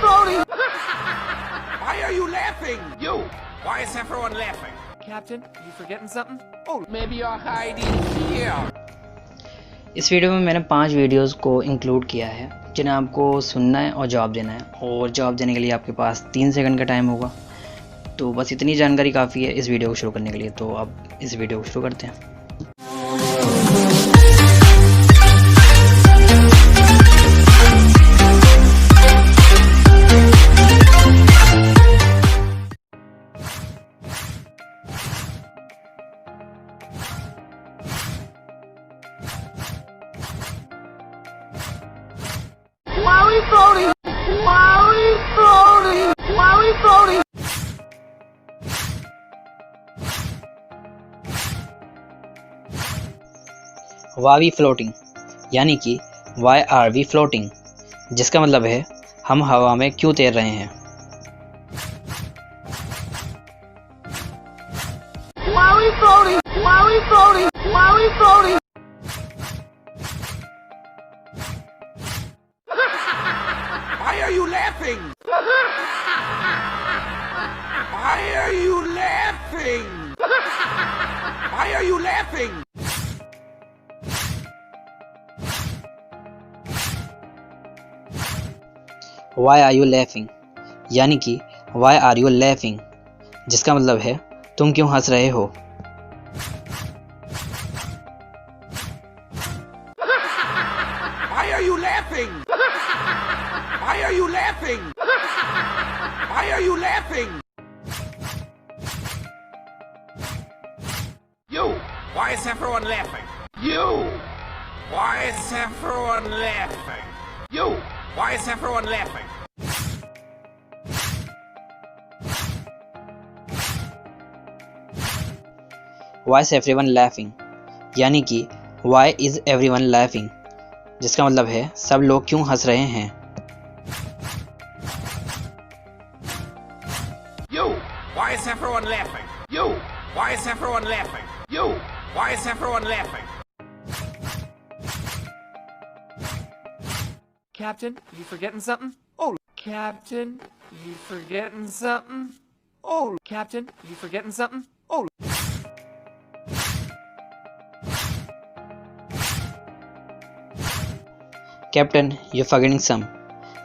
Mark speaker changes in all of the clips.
Speaker 1: floating? Why are you laughing? You! Why is everyone laughing?
Speaker 2: Captain, you forgetting something?
Speaker 1: Oh, maybe you're hiding here.
Speaker 3: इस video में मैंने 5 videos को include किया है जिन्हें आपको सुनना है और जवाब देना है, और जवाब देने के लिए आपके पास 3 सेकंड का टाइम होगा। तो बस इतनी जानकारी काफ़ी है इस वीडियो को शुरू करने के लिए। तो अब इस वीडियो को शुरू करते हैं।
Speaker 1: Why are we floating? Why are we floating? Why are we floating?
Speaker 3: Why we floating यानी कि Why are we floating, जिसका मतलब है हम हवा में क्यों तैर रहे हैं।
Speaker 1: Why are we floating? Why are we floating? Why are we floating? Why are you laughing? Why are you laughing? Why are you laughing?
Speaker 3: Why are you laughing यानी कि Why are you laughing, जिसका मतलब है तुम क्यों हंस रहे हो।
Speaker 1: Why are you laughing? Why are you laughing? Why are you laughing? You! Why is everyone laughing? You! Why is everyone laughing? You! Why is everyone laughing?
Speaker 3: Why is everyone laughing यानी कि Why is everyone laughing, जिसका मतलब है सब लोग क्यों हंस रहे हैं।
Speaker 1: You! Why is everyone laughing? You! Why is everyone laughing? You! Why is everyone laughing?
Speaker 2: Captain, you forgetting something? Oh, Captain, you forgetting something? Oh, Captain, you forgetting something? Oh.
Speaker 3: Captain you forgetting some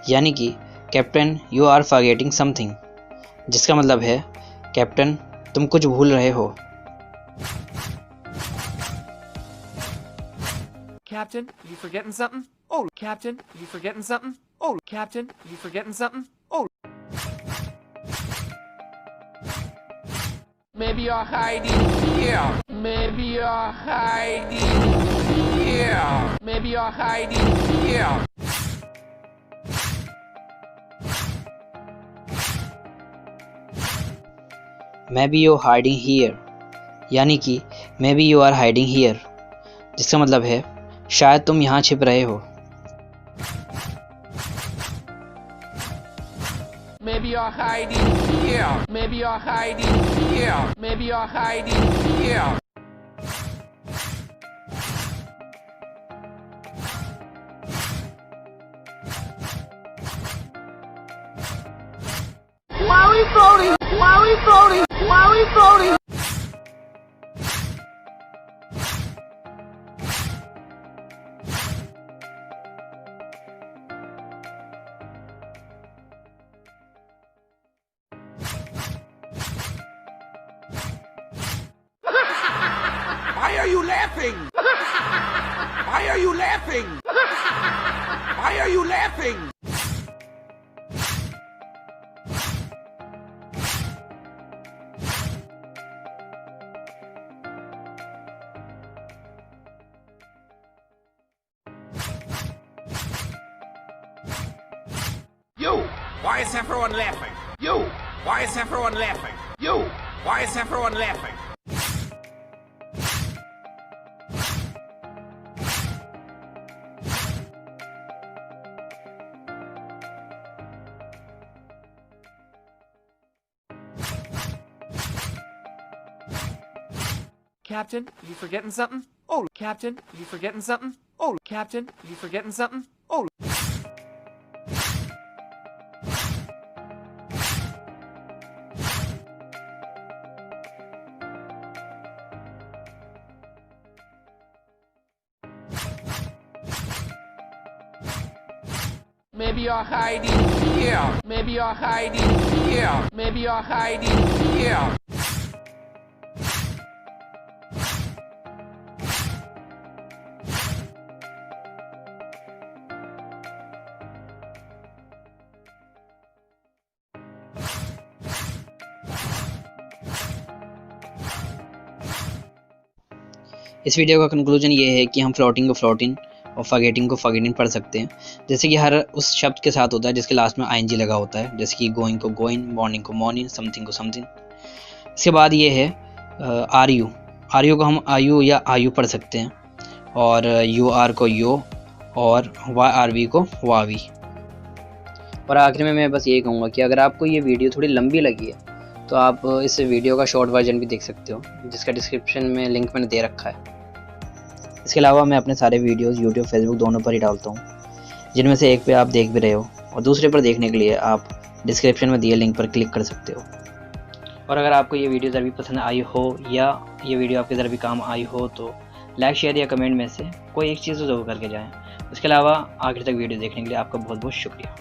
Speaker 3: यानी कि captain you are forgetting something, जिसका मतलब है captain तुम कुछ भूल रहे हो।
Speaker 2: Captain, you forgetting something? Oh, Captain, you forgetting something? Oh, Captain, you forgetting something? Oh.
Speaker 1: Maybe you're hiding here. Maybe you're hiding here. Maybe you're hiding here.
Speaker 3: Maybe you're hiding here यानी कि Maybe you are hiding here, जिसका मतलब है शायद तुम यहाँ छिप रहे हो।
Speaker 1: Maybe you're hiding here. Maybe you're hiding here. Maybe you're hiding here. Why are we floating? Why are we floating? Why are we floating? Why are you laughing? Why are you laughing? Why are you laughing? You! Why is everyone laughing? You! Why is everyone laughing? You! Why is everyone laughing?
Speaker 2: Captain, you forgetting something? Oh, Captain, you forgetting something? Oh, Captain, you forgetting something? Oh.
Speaker 1: Maybe you're hiding here. Maybe you're hiding here. Maybe you're hiding here.
Speaker 3: इस video का conclusion ये है कि हम floating को floating और forgetting को forgetting पढ़ सकते हैं, जैसे कि हर उस शब्द के साथ होता है जिसके लास्ट में आईएनजी लगा होता है, जैसे कि गोइंग को गोइंग, मॉर्निंग को मॉर्निंग, समथिंग को समथिंग। इसके बाद ये है आर यू को हम आयु या आयु पढ़ सकते हैं, और यू आर को यो, और वाई आर वी को वावी। और आखिर में मैं बस यही कहूँगा कि अगर आपको ये वीडियो थोड़ी लंबी लगी है तो आप इस वीडियो का शॉर्ट वर्जन भी देख सकते हो, जिसका डिस्क्रिप्शन में लिंक मैंने दे रखा है। इसके अलावा मैं अपने सारे वीडियोस यूट्यूब फेसबुक दोनों पर ही डालता हूँ, जिनमें से एक पे आप देख भी रहे हो और दूसरे पर देखने के लिए आप डिस्क्रिप्शन में दिए लिंक पर क्लिक कर सकते हो। और अगर आपको ये वीडियो ज़रा भी पसंद आई हो या ये वीडियो आपके ज़रा भी काम आई हो तो लाइक, शेयर या कमेंट में से कोई एक चीज़ ज़रूर करके जाएँ। उसके अलावा आखिर तक वीडियो देखने के लिए आपका बहुत बहुत शुक्रिया।